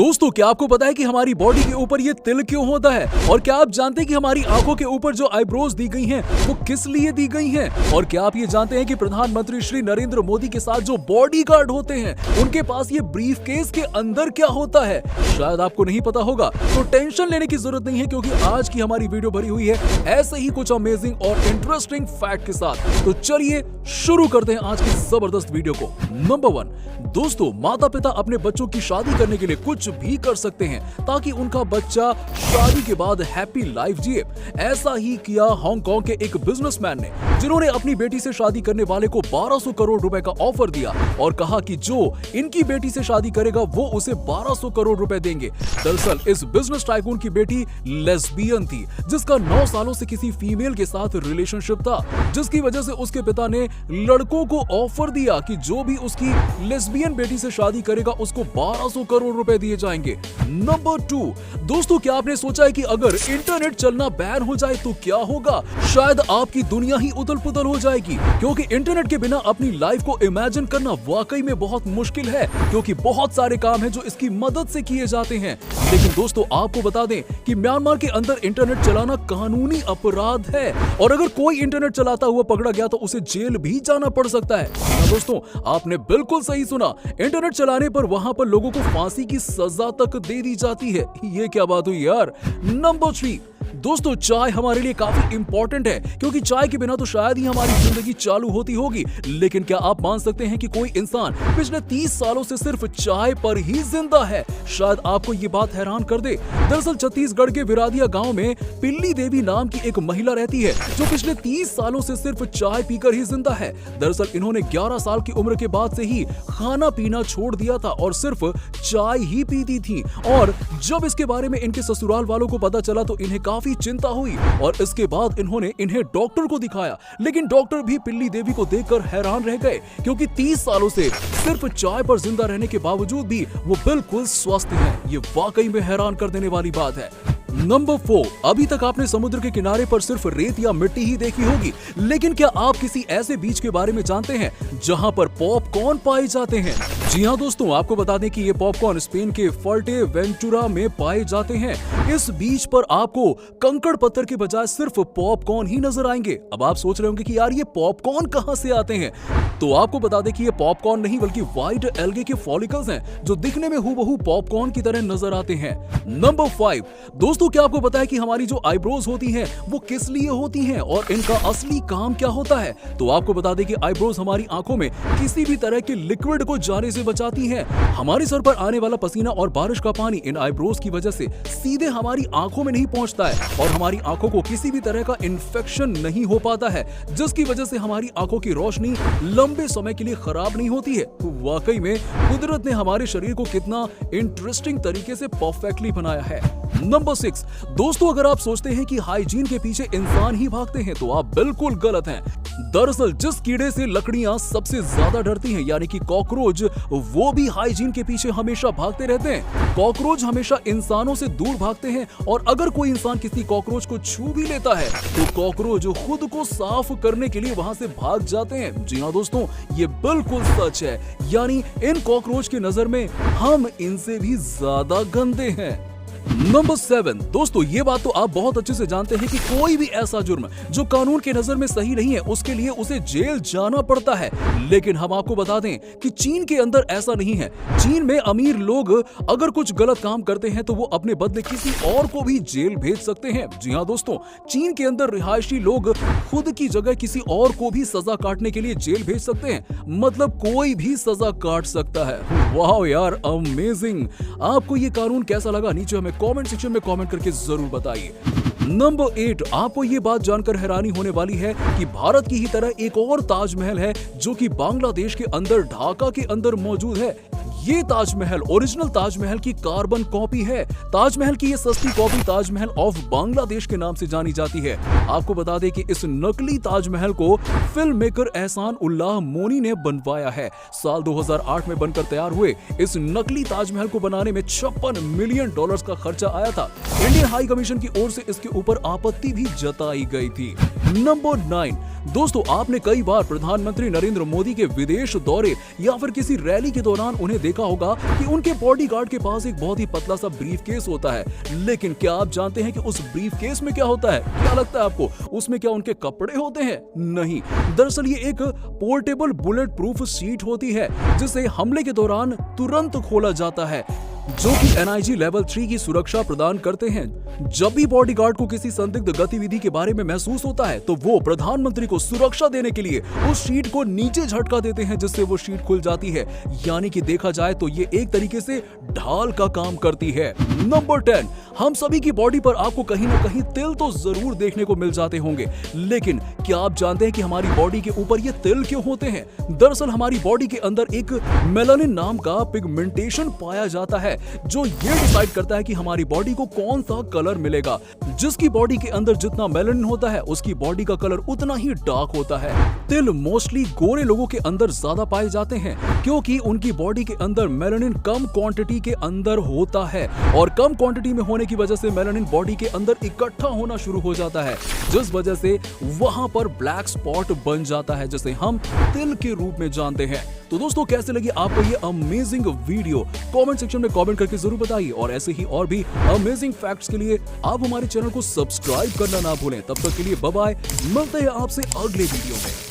दोस्तों, क्या आपको पता है कि हमारी बॉडी के ऊपर ये तिल क्यों होता है? और क्या आप जानते हैं कि हमारी आंखों के ऊपर जो आईब्रोज दी गई हैं वो किस लिए दी गई हैं? और क्या आप ये जानते हैं कि प्रधानमंत्री श्री नरेंद्र मोदी के साथ जो बॉडीगार्ड होते हैं उनके पास ये ब्रीफकेस के अंदर क्या होता है? शायद आपको नहीं पता होगा, तो टेंशन लेने की जरूरत नहीं है, क्योंकि आज की हमारी वीडियो भरी हुई है ऐसे ही कुछ अमेजिंग और इंटरेस्टिंग फैक्ट के साथ। तो चलिए शुरू करते हैं आज की जबरदस्त वीडियो को। नंबर 1, दोस्तों, माता पिता अपने बच्चों की शादी करने के लिए कुछ भी कर सकते हैं ताकि उनका बच्चा शादी के बाद हैप्पी लाइफ जिए। ऐसा ही किया हांगकांग के एक बिजनेसमैन ने, जिन्होंने अपनी बेटी से शादी करने वाले को 1200 करोड़ रुपए का ऑफर दिया और कहा कि जो इनकी बेटी से शादी करेगा वो उसे 1200 करोड़ रुपए देंगे। दरअसल इस बिजनेस टाइकून की बेटी लेस्बियन थी, जिसका 9 सालों से किसी फीमेल के साथ रिलेशनशिप था, जिसकी वजह से उसके पिता ने लड़कों को ऑफर दिया कि जो भी उसकी लेस्बियन बेटी से शादी करेगा उसको 1200 करोड़ रुपए दिए जाएंगे। नंबर 2, दोस्तों, क्या आपने सोचा है कि अगर इंटरनेट चलना बैन हो जाए तो क्या होगा? शायद आपकी दुनिया ही उथल पुथल हो जाएगी, क्योंकि इंटरनेट के बिना अपनी लाइफ को इमेजिन करना वाकई में बहुत मुश्किल है, क्योंकि बहुत सारे काम हैं जो इसकी मदद से किए जाते हैं। लेकिन दोस्तों, आपको बता दें कि म्यांमार के अंदर इंटरनेट चलाना कानूनी अपराध है, और अगर कोई इंटरनेट चलाता हुआ पकड़ा गया तो उसे जेल भी जाना पड़ सकता है। दोस्तों, आपने बिल्कुल सही सुना, इंटरनेट चलाने पर वहां पर लोगों को फांसी की सजा तक दे दी जाती है। ये क्या बात हुई यार। नंबर 3, दोस्तों, चाय हमारे लिए काफी इंपॉर्टेंट है, क्योंकि चाय के बिना तो शायद ही हमारी जिंदगी चालू होती होगी। लेकिन क्या आप मान सकते हैं कि कोई इंसान पिछले 30 सालों से सिर्फ चाय पर ही जिंदा है? शायद आपको ये बात हैरान कर दे। दरअसल छत्तीसगढ़ के विरादिया गांव में पिल्ली देवी नाम की एक महिला रहती है, जो पिछले 30 सालों से सिर्फ चाय पीकर ही जिंदा है। दरअसल इन्होंने 11 साल की उम्र के बाद से ही खाना पीना छोड़ दिया था और सिर्फ चाय ही पीती थी। और जब इसके बारे में इनके ससुराल वालों को पता चला तो इन्हें काफी चिंता हुई, और इसके बाद इन्होंने इन्हें डॉक्टर को दिखाया। लेकिन डॉक्टर भी पिल्ली देवी को देखकर हैरान रह गए, क्योंकि 30 सालों से सिर्फ चाय पर जिंदा रहने के बावजूद भी वो बिल्कुल स्वस्थ हैं। ये वाकई में हैरान कर देने वाली बात है। नंबर 4, अभी तक आपने समुद्र के किनारे पर सिर्फ रेत या मिट्टी ही देखी होगी, लेकिन क्या आप किसी ऐसे बीच के बारे में जानते हैं जहां पर पॉपकॉर्न पाए जाते हैं? जी हाँ दोस्तों, आपको बता दें कि ये पॉपकॉर्न स्पेन के फर्टेवेंटुरा में पाए जाते हैं। इस बीच पर आपको कंकड़ पत्थर के बजाय सिर्फ पॉपकॉर्न ही नजर आएंगे। अब आप सोच रहे होंगे कि यार ये पॉपकॉर्न कहां से आते हैं? तो आपको बता दें कि ये पॉपकॉर्न नहीं बल्कि व्हाइट एल्गे के फॉलिकल्स हैं, जो दिखने में हूबहू पॉपकॉर्न की तरह नजर आते हैं। नंबर 5, दोस्तों, क्या आपको पता है कि हमारी जो आईब्रोज होती हैं वो किस लिए होती हैं और इनका असली काम क्या होता है? तो आपको बता दें कि आईब्रोज हमारी आंखों में किसी भी तरह के लिक्विड को जाने से बचाती हैं। हमारे सर पर आने वाला पसीना और बारिश का पानी इन आईब्रोज की वजह से सीधे हमारी आंखों में नहीं पहुंचता है, और हमारी आंखों को किसी भी तरह का इन्फेक्शन नहीं हो पाता है, जिसकी वजह से हमारी आंखों की रोशनी लंबे समय के लिए खराब नहीं होती है। वाकई में कुदरत ने हमारे शरीर को कितना इंटरेस्टिंग तरीके से परफेक्टली बनाया है। नंबर 6, दोस्तों, अगर आप सोचते हैं कि हाइजीन के पीछे इंसान ही भागते हैं तो आप बिल्कुल गलत हैं। दरअसल जिस कीड़े से लकड़ियां सबसे ज्यादा डरती हैं, यानी कि कॉकरोच, वो भी हाइजीन के पीछे हमेशा भागते रहते हैं। कॉकरोच हमेशा इंसानों से दूर भागते हैं, और अगर कोई इंसान किसी कॉकरोच को छू भी लेता है तो कॉकरोच खुद को साफ करने के लिए वहां से भाग जाते हैं। जी हाँ दोस्तों, ये बिल्कुल सच है, यानी इन कॉकरोच की नजर में हम इनसे भी ज्यादा गंदे हैं। नंबर 7, दोस्तों, ये बात तो आप बहुत अच्छे से जानते हैं कि कोई भी ऐसा जुर्म जो कानून की नजर में सही नहीं है उसके लिए उसे जेल जाना पड़ता है। लेकिन हम आपको बता दें कि चीन के अंदर ऐसा नहीं है। चीन में अमीर लोग अगर कुछ गलत काम करते हैं तो वो अपने बदले किसी और को भी जेल भेज सकते हैं। जी हाँ दोस्तों, चीन के अंदर रिहायशी लोग खुद की जगह किसी और को भी सजा काटने के लिए जेल भेज सकते हैं, मतलब कोई भी सजा काट सकता है। वाह यार, अमेजिंग। आपको ये कानून कैसा लगा? नीचे हमें कमेंट सेक्शन में कमेंट करके जरूर बताइए। नंबर 8, आपको ये बात जानकर हैरानी होने वाली है कि भारत की ही तरह एक और ताजमहल है जो कि बांग्लादेश के अंदर ढाका के अंदर मौजूद है। ये ताजमहल ओरिजिनल ताजमहल की कार्बन कॉपी है। ताजमहल की ये सस्ती कॉपी ताजमहल ऑफ बांग्लादेश के नाम से जानी जाती है। आपको बता दें कि इस नकली ताजमहल को फिल्म मेकर एहसान उल्लाह मोनी ने बनवाया है। साल 2008 में बनकर तैयार हुए इस नकली ताजमहल को बनाने में $56 मिलियन का खर्चा आया था। इंडियन हाई कमीशन की ओर से इसके ऊपर आपत्ति भी जताई गई थी। नंबर 9, दोस्तों, आपने कई बार प्रधानमंत्री नरेंद्र मोदी के विदेश दौरे या फिर किसी रैली के दौरान उन्हें देखा होगा कि उनके बॉडीगार्ड के पास एक बहुत ही पतला सा ब्रीफकेस होता है। लेकिन क्या आप जानते हैं कि उस ब्रीफकेस में क्या होता है? क्या लगता है आपको? उसमें क्या उनके कपड़े होते हैं? नहीं, दरअसल ये एक पोर्टेबल बुलेट प्रूफ शीट होती है जिसे हमले के दौरान तुरंत खोला जाता है, जो कि NIG लेवल 3 की सुरक्षा प्रदान करते हैं। जब भी बॉडीगार्ड को किसी संदिग्ध गतिविधि के बारे में महसूस होता है तो वो प्रधानमंत्री को सुरक्षा देने के लिए उस शीट को नीचे झटका देते हैं, जिससे वो शीट खुल जाती है। यानी कि देखा जाए तो ये एक तरीके से ढाल का काम करती है। नंबर 10, हम सभी की बॉडी पर आपको कहीं ना कहीं तिल तो जरूर देखने को मिल जाते होंगे, लेकिन क्या आप जानते हैं कि हमारी बॉडी के ऊपर ये तिल क्यों होते हैं? दरअसल हमारी बॉडी के अंदर एक मेलानिन नाम का पिगमेंटेशन पाया जाता है, जो ये डिसाइड करता है कि हमारी बॉडी को कौन सा कलर मिलेगा। जिसकी बॉडी के अंदर जितना मेलानिन होता है उसकी बॉडी का कलर उतना ही डार्क होता है। तिल मोस्टली गोरे लोगों के अंदर ज्यादा पाए जाते हैं, क्योंकि उनकी बॉडी के अंदर मेलानिन कम क्वांटिटी के अंदर होता है, और कम क्वांटिटी में होने की वजह से मेलानिन बॉडी के अंदर इकट्ठा होना शुरू हो जाता है, जिस वजह से वहां पर ब्लैक स्पॉट बन जाता है, जिसे हम तिल के रूप में जानते हैं। तो दोस्तों, कैसे लगी आपको ये अमेजिंग वीडियो? कमेंट सेक्शन में कमेंट करके जरूर बताइए, और ऐसे ही और भी अमेजिंग फैक्ट्स के लिए आप हमारे चैनल को सब्सक्राइब करना ना भूलें। तब तक के लिए बाय बाय, मिलते हैं आपसे अगले वीडियो में।